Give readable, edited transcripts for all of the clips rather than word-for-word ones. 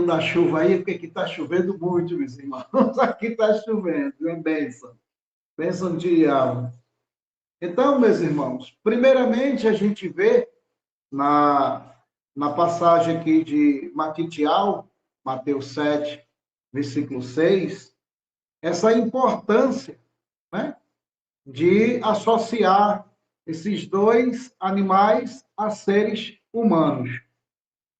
da chuva aí, porque aqui está chovendo muito, meus irmãos. Aqui está chovendo, é bênção. Bênção de diabo. Então, meus irmãos, primeiramente a gente vê na passagem aqui de Matitial, Mateus 7, versículo 6, essa importância, né, de associar esses dois animais a seres humanos.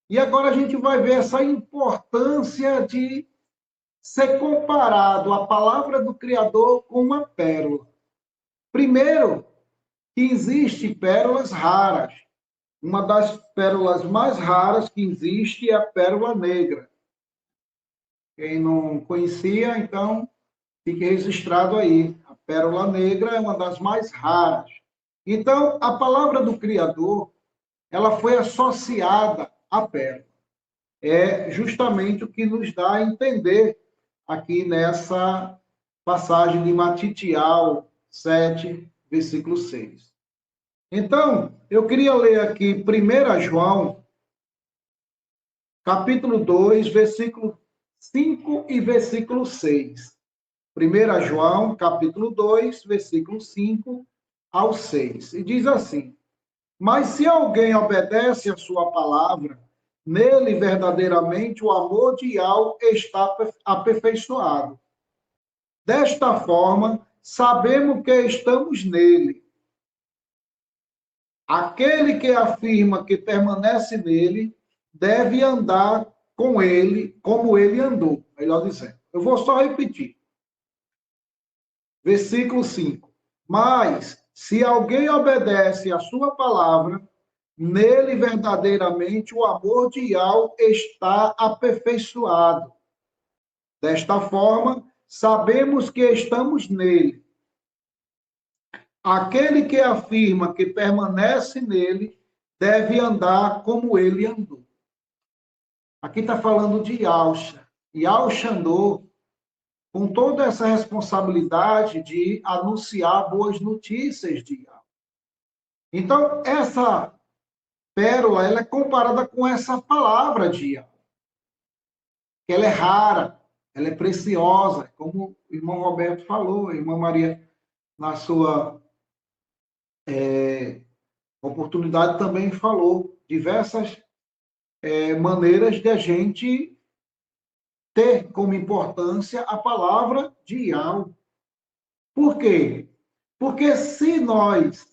E agora a gente vai ver essa importância de ser comparado a palavra do Criador com uma pérola. Primeiro, que existem pérolas raras. Uma das pérolas mais raras que existe é a pérola negra. Quem não conhecia, então, fique registrado aí. A pérola negra é uma das mais raras. Então, a palavra do Criador, ela foi associada à pérola. É justamente o que nos dá a entender aqui nessa passagem de Matitial 7, versículo 6. Então, eu queria ler aqui 1 João, capítulo 2, versículo 5 e versículo 6. 1 João, capítulo 2, versículo 5 ao 6. E diz assim: Mas se alguém obedece a sua palavra, nele verdadeiramente o amor de Yahweh está aperfeiçoado. Desta forma, sabemos que estamos nele. Aquele que afirma que permanece nele deve andar com ele como ele andou, melhor dizendo. Eu vou só repetir. Versículo 5. Mas, se alguém obedece a sua palavra, nele verdadeiramente o amor de Yahweh está aperfeiçoado. Desta forma, sabemos que estamos nele. Aquele que afirma que permanece nele deve andar como ele andou. Aqui está falando de Yahusha. Yahusha andou com toda essa responsabilidade de anunciar boas notícias de Yahweh. Então, essa pérola, ela é comparada com essa palavra de Yahweh. Ela é rara, ela é preciosa, como o irmão Roberto falou, a irmã Maria, na sua oportunidade, também falou. Diversas maneiras de a gente ter como importância a palavra de Yahweh. Por quê? Porque se nós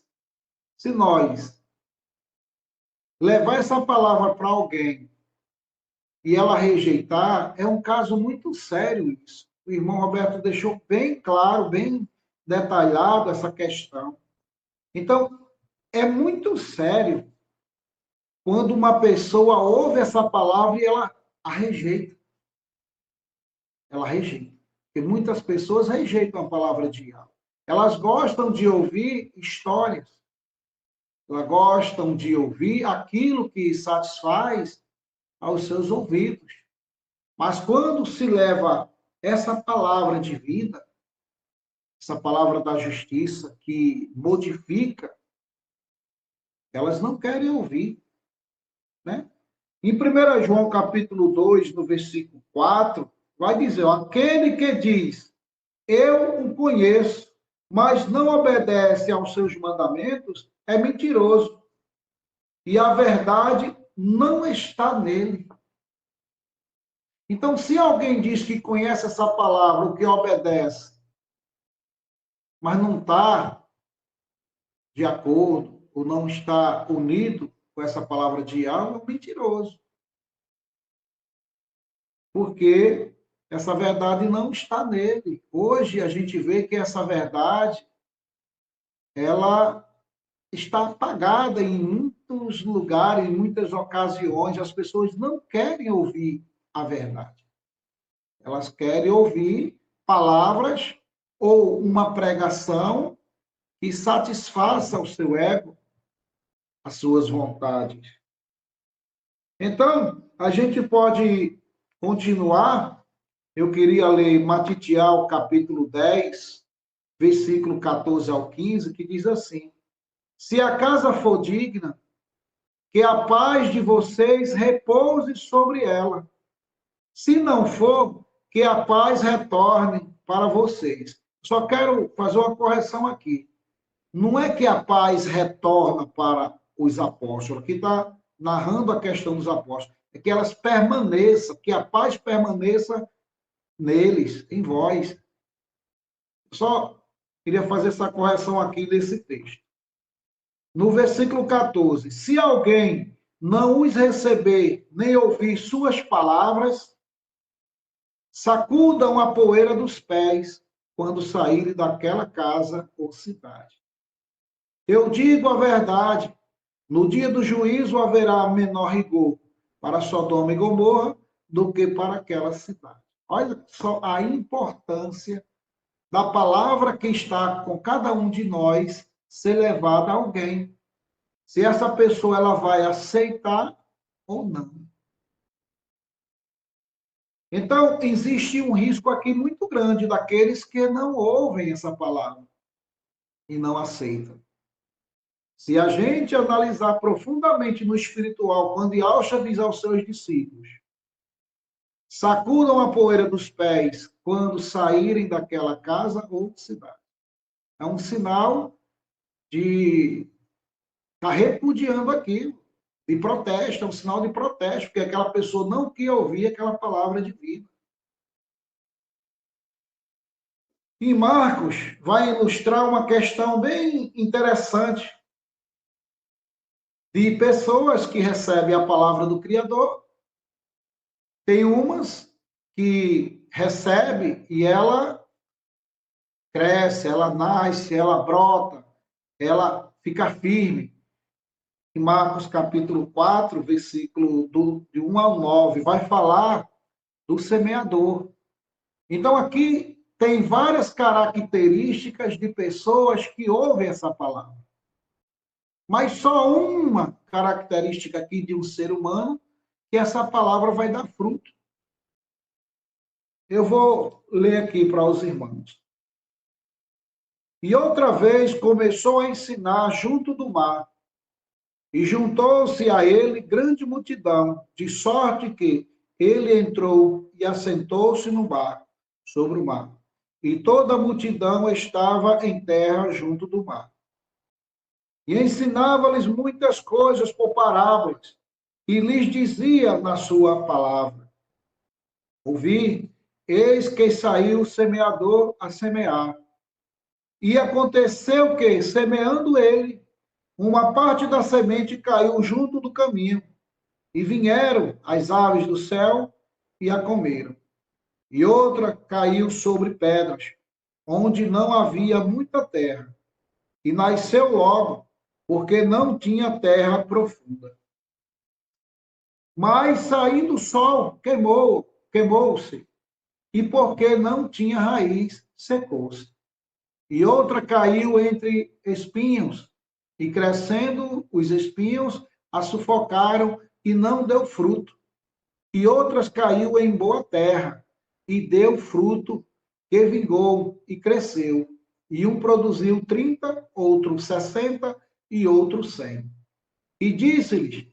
levar essa palavra para alguém e ela rejeitar, é um caso muito sério isso. O irmão Roberto deixou bem claro, bem detalhado essa questão. Então, é muito sério quando uma pessoa ouve essa palavra e ela a rejeita. Ela rejeita. Porque muitas pessoas rejeitam a palavra de Yahweh. Elas gostam de ouvir histórias. Elas gostam de ouvir aquilo que satisfaz aos seus ouvidos. Mas quando se leva essa palavra de vida, essa palavra da justiça que modifica, elas não querem ouvir, né? Em 1 João capítulo 2, no versículo 4, vai dizer, ó, aquele que diz, eu o conheço, mas não obedece aos seus mandamentos, é mentiroso. E a verdade não está nele. Então, se alguém diz que conhece essa palavra, o que obedece, mas não está de acordo, ou não está unido com essa palavra de Yahweh, é um mentiroso. Porque essa verdade não está nele. Hoje a gente vê que essa verdade, ela está apagada em muitos lugares, em muitas ocasiões. As pessoas não querem ouvir a verdade. Elas querem ouvir palavras ou uma pregação que satisfaça o seu ego, as suas vontades. Então, a gente pode continuar. Eu queria ler Matitial, capítulo 10, versículo 14 ao 15, que diz assim: Se a casa for digna, que a paz de vocês repouse sobre ela. Se não for, que a paz retorne para vocês. Só quero fazer uma correção aqui. Não é que a paz retorna para os apóstolos, aqui está narrando a questão dos apóstolos, é que elas permaneçam, que a paz permaneça neles, em vós. Só queria fazer essa correção aqui desse texto. No versículo 14, se alguém não os receber nem ouvir suas palavras, sacudam a poeira dos pés quando saírem daquela casa ou cidade. Eu digo a verdade, no dia do juízo haverá menor rigor para Sodoma e Gomorra do que para aquela cidade. Olha só a importância da palavra que está com cada um de nós ser levada a alguém. Se essa pessoa ela vai aceitar ou não. Então, existe um risco aqui muito grande daqueles que não ouvem essa palavra e não aceitam. Se a gente analisar profundamente no espiritual, quando Yahshua diz aos seus discípulos, sacudam a poeira dos pés quando saírem daquela casa ou cidade. É um sinal de estar repudiando aquilo, de protesto, é um sinal de protesto, porque aquela pessoa não quer ouvir aquela palavra de vida. E Marcos vai ilustrar uma questão bem interessante de pessoas que recebem a palavra do Criador. Tem umas que recebe e ela cresce, ela nasce, ela brota, ela fica firme. Em Marcos capítulo 4, versículo de 1 ao 9, vai falar do semeador. Então, aqui tem várias características de pessoas que ouvem essa palavra. Mas só uma característica aqui de um ser humano, que essa palavra vai dar fruto. Eu vou ler aqui para os irmãos. E outra vez começou a ensinar junto do mar, e juntou-se a ele grande multidão, de sorte que ele entrou e assentou-se no barco, sobre o mar. E toda a multidão estava em terra junto do mar. E ensinava-lhes muitas coisas por parábolas, e lhes dizia na sua palavra: ouvi, eis que saiu o semeador a semear. E aconteceu que, semeando ele, uma parte da semente caiu junto do caminho, e vieram as aves do céu e a comeram. E outra caiu sobre pedras, onde não havia muita terra, e nasceu logo, porque não tinha terra profunda. Mas, saindo o sol, queimou-se, e porque não tinha raiz, secou-se. E outra caiu entre espinhos, e crescendo os espinhos, a sufocaram e não deu fruto. E outras caiu em boa terra, e deu fruto, que vingou e cresceu. E um produziu 30, outro 60 e outro 100. E disse-lhes: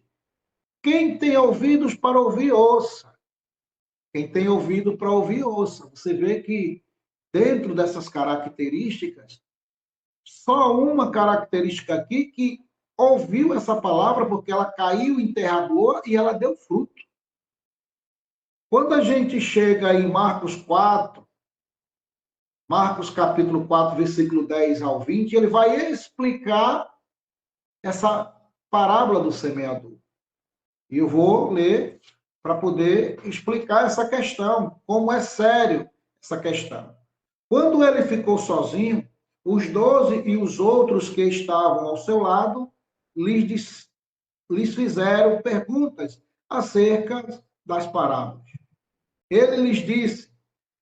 quem tem ouvidos para ouvir, ouça. Quem tem ouvido para ouvir, ouça. Você vê que dentro dessas características, só uma característica aqui que ouviu essa palavra porque ela caiu em terra boa e ela deu fruto. Quando a gente chega em Marcos 4, Marcos capítulo 4, versículo 10 ao 20, ele vai explicar essa parábola do semeador. E eu vou ler para poder explicar essa questão, como é sério essa questão. Quando ele ficou sozinho, os 12 e os outros que estavam ao seu lado lhes fizeram perguntas acerca das parábolas. Ele lhes disse: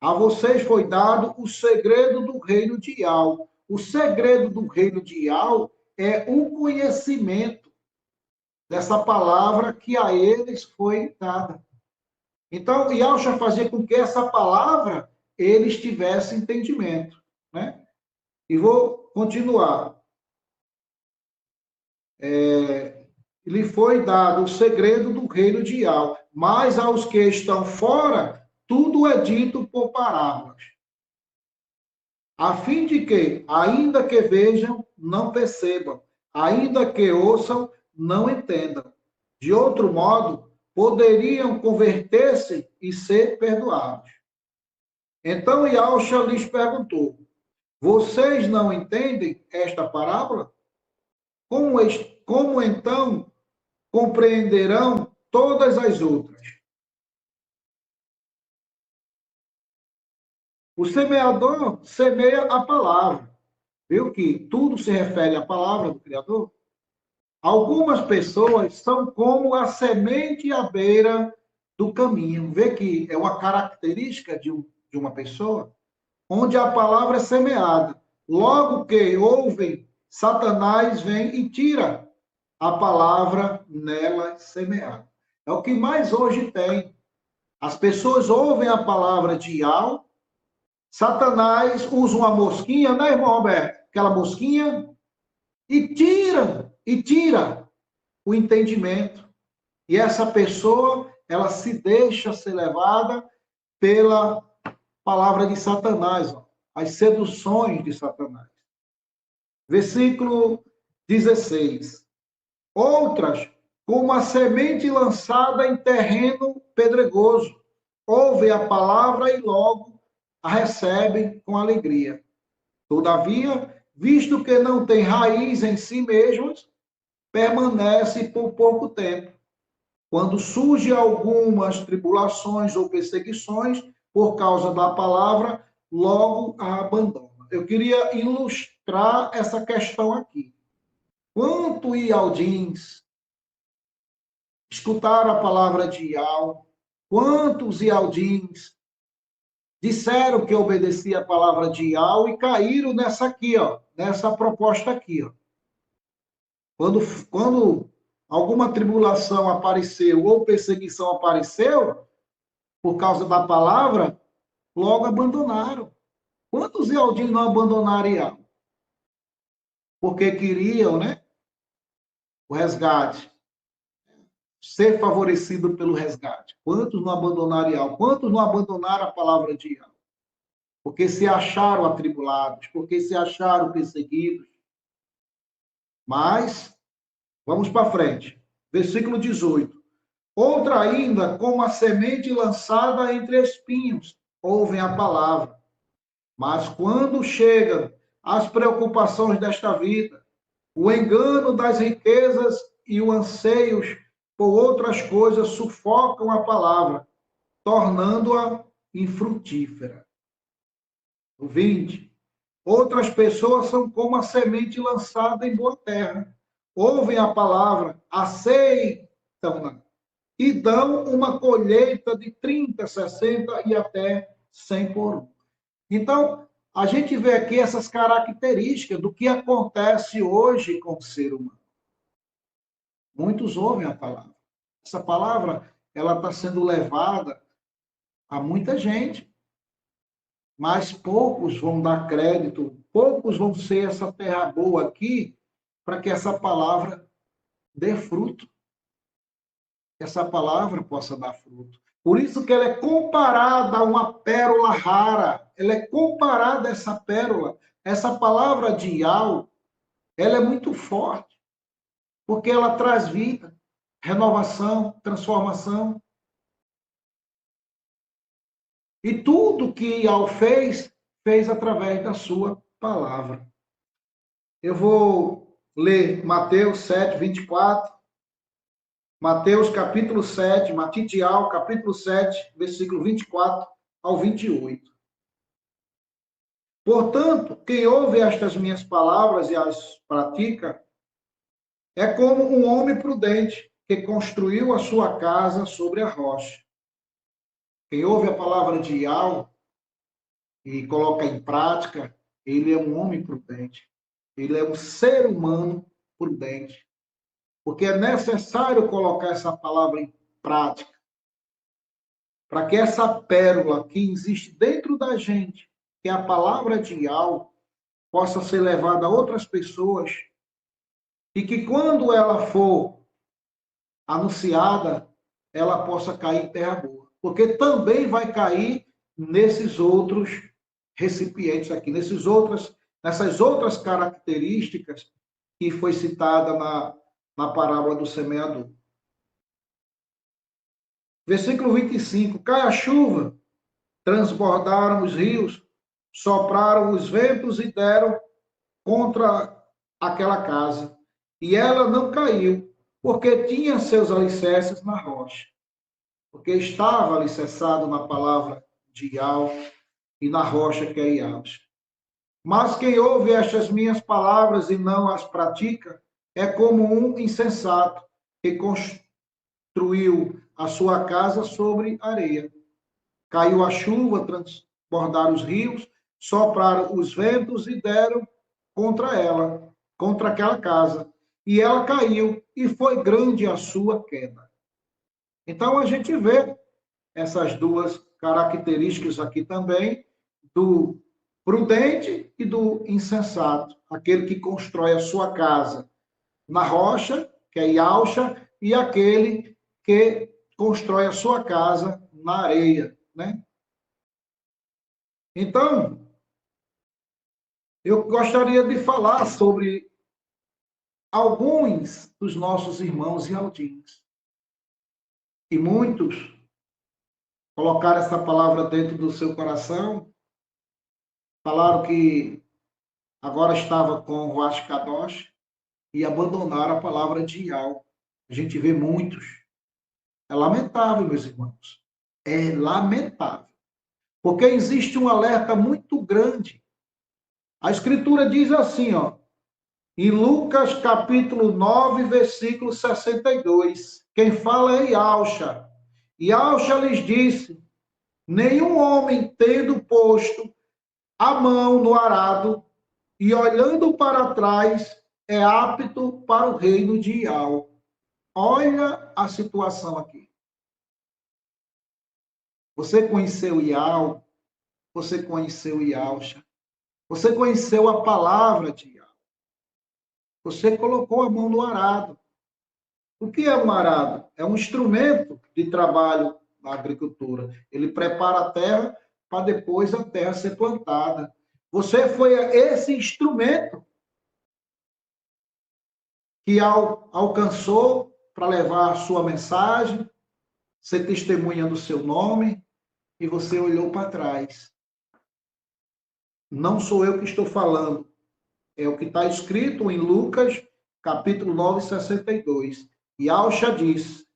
a vocês foi dado o segredo do reino de Iau. O segredo do reino de Iau é o conhecimento dessa palavra que a eles foi dada. Então, Yahshua fazia com que essa palavra eles tivessem entendimento, né? E vou continuar. Lhe foi dado o segredo do reino de Iau, mas aos que estão fora tudo é dito por parábolas, a fim de que, ainda que vejam, não percebam, ainda que ouçam, não entendam. De outro modo, poderiam converter-se e ser perdoados. Então Yahshua lhes perguntou: vocês não entendem esta parábola? Como então compreenderão todas as outras? O semeador semeia a palavra. Viu que tudo se refere à palavra do Criador? Algumas pessoas são como a semente à beira do caminho. Vê que é uma característica de uma pessoa, onde a palavra é semeada. Logo que ouvem, Satanás vem e tira a palavra nela semeada. É o que mais hoje tem. As pessoas ouvem a palavra de Yahweh, Satanás usa uma mosquinha, né, irmão Roberto? Aquela mosquinha, e tira o entendimento. E essa pessoa, ela se deixa ser levada pela palavra de Satanás, ó, as seduções de Satanás. Versículo 16. Outras, como a semente lançada em terreno pedregoso, ouvem a palavra e logo a recebem com alegria. Todavia, visto que não tem raiz em si mesmos, permanece por pouco tempo. Quando surgem algumas tribulações ou perseguições por causa da palavra, logo a abandona. Eu queria ilustrar essa questão aqui. Quanto Ialdins escutaram a palavra de Ial, quantos Ialdins disseram que obedeciam a palavra de Ial e caíram nessa aqui, ó, nessa proposta aqui, ó. Quando alguma tribulação apareceu ou perseguição apareceu, por causa da palavra, logo abandonaram. Quantos Ialdins não abandonaram Ial? Porque queriam, né, o resgate, ser favorecido pelo resgate. Quantos não abandonaram Ial? Quantos não abandonaram a palavra de Ial? Porque se acharam atribulados, porque se acharam perseguidos. Mas, vamos para frente. Versículo 18. Outra ainda, como a semente lançada entre espinhos, ouvem a palavra. Mas quando chegam as preocupações desta vida, o engano das riquezas e os anseios por outras coisas sufocam a palavra, tornando-a infrutífera. O 20. Outras pessoas são como a semente lançada em boa terra. Ouvem a palavra, aceitam-na e dão uma colheita de 30, 60 e até 100 por um. Então, a gente vê aqui essas características do que acontece hoje com o ser humano. Muitos ouvem a palavra. Essa palavra, ela está sendo levada a muita gente, mas poucos vão dar crédito, poucos vão ser essa terra boa aqui para que essa palavra dê fruto, que essa palavra possa dar fruto. Por isso que ela é comparada a uma pérola rara, ela é comparada a essa pérola, essa palavra de Yahweh, ela é muito forte, porque ela traz vida, renovação, transformação. E tudo que Yahweh fez, fez através da sua palavra. Eu vou ler Mateus 7, 24. Mateus capítulo 7, Matitial, capítulo 7, versículo 24 ao 28. Portanto, quem ouve estas minhas palavras e as pratica, é como um homem prudente que construiu a sua casa sobre a rocha. Quem ouve a palavra de Yahweh e coloca em prática, ele é um homem prudente. Ele é um ser humano prudente. Porque é necessário colocar essa palavra em prática. Para que essa pérola que existe dentro da gente, que é a palavra de Yahweh, possa ser levada a outras pessoas e que quando ela for anunciada, ela possa cair em terra boa. porque também vai cair nesses outros recipientes aqui, nessas outras características que foi citada na parábola do semeador. Versículo 25, cai a chuva, transbordaram os rios, sopraram os ventos e deram contra aquela casa. E ela não caiu, porque tinha seus alicerces na rocha. Porque estava alicerçado na palavra de Yahweh e na rocha que é Yahweh. Mas quem ouve estas minhas palavras e não as pratica, é como um insensato que construiu a sua casa sobre areia. Caiu a chuva, transbordaram os rios, sopraram os ventos e deram contra ela, contra aquela casa. E ela caiu, e foi grande a sua queda. Então, a gente vê essas duas características aqui também, do prudente e do insensato, aquele que constrói a sua casa na rocha, que é Yahusha, e aquele que constrói a sua casa na areia, né? Então, eu gostaria de falar sobre alguns dos nossos irmãos Yaldins. E muitos colocaram essa palavra dentro do seu coração, falaram que agora estava com o Ruach Kadosh e abandonaram a palavra de Yahweh. A gente vê muitos. É lamentável, meus irmãos. É lamentável. Porque existe um alerta muito grande. A Escritura diz assim, ó, em Lucas capítulo 9, versículo 62. Quem fala é Yahusha. Yahusha lhes disse, nenhum homem tendo posto a mão no arado e olhando para trás é apto para o reino de Yahweh. Olha a situação aqui. Você conheceu Yahweh, você conheceu Yahusha, você conheceu a palavra de Yahweh. Você colocou a mão no arado. O que é um arado? É um instrumento de trabalho na agricultura. Ele prepara a terra para depois a terra ser plantada. Você foi esse instrumento que alcançou para levar a sua mensagem, ser testemunha do seu nome, e você olhou para trás. Não sou eu que estou falando. É o que está escrito em Lucas, capítulo 9, 62. E Yahusha diz,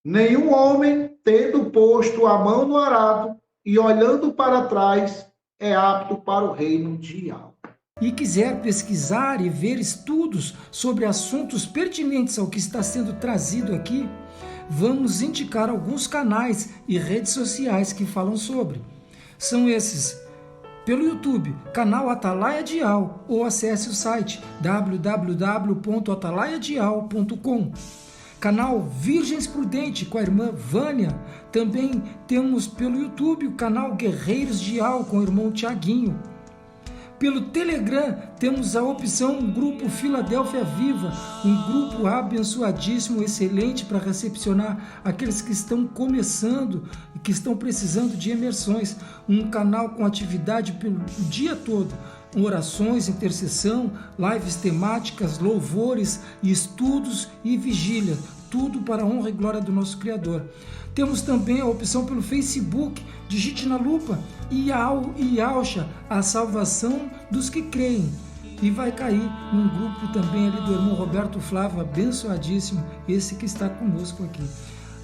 nenhum homem, tendo posto a mão no arado e olhando para trás, é apto para o reino de Yahweh. E quiser pesquisar e ver estudos sobre assuntos pertinentes ao que está sendo trazido aqui, vamos indicar alguns canais e redes sociais que falam sobre. São esses: pelo YouTube, canal Atalaia Dial, ou acesse o site www.atalaiadial.com. Canal Virgens Prudente com a irmã Vânia. Também temos pelo YouTube o canal Guerreiros Dial com o irmão Tiaguinho. Pelo Telegram temos a opção Grupo Filadélfia Viva, um grupo abençoadíssimo, excelente para recepcionar aqueles que estão começando e que estão precisando de imersões. Um canal com atividade pelo dia todo, orações, intercessão, lives temáticas, louvores, estudos e vigília. Tudo para a honra e glória do nosso Criador. Temos também a opção pelo Facebook, digite na lupa Yahusha, a salvação dos que creem. E vai cair num grupo também ali do irmão Roberto Flávio, abençoadíssimo, esse que está conosco aqui.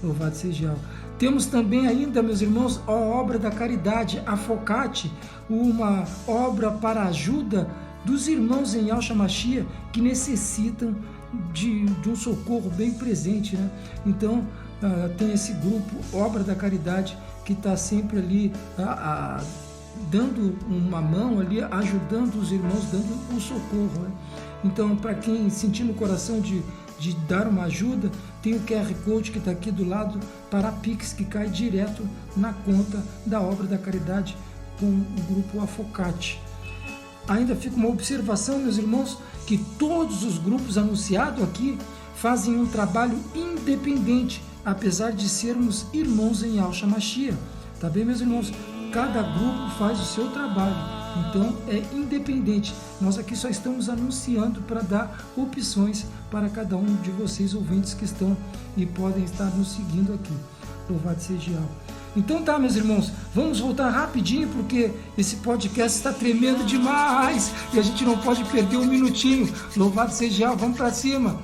Louvado seja Yahweh. Temos também ainda, meus irmãos, a obra da caridade, a Focate, uma obra para a ajuda dos irmãos em Yahshua Mashiach que necessitam de um socorro bem presente, né? Então, tem esse grupo, Obra da Caridade, que está sempre ali dando uma mão ali, ajudando os irmãos, dando um socorro, né? Então, para quem sentir no coração de dar uma ajuda, tem o QR Code que está aqui do lado para a Pix, que cai direto na conta da Obra da Caridade com o grupo Afocate. Ainda fica uma observação, meus irmãos, que todos os grupos anunciados aqui fazem um trabalho independente, apesar de sermos irmãos em Yahshua Mashiach. Tá bem, meus irmãos? Cada grupo faz o seu trabalho, então é independente. Nós aqui só estamos anunciando para dar opções para cada um de vocês, ouvintes que estão e podem estar nos seguindo aqui. Louvado seja Yahweh. Então tá, meus irmãos, vamos voltar rapidinho, porque esse podcast está tremendo demais e a gente não pode perder um minutinho. Louvado seja Yahweh, vamos para cima.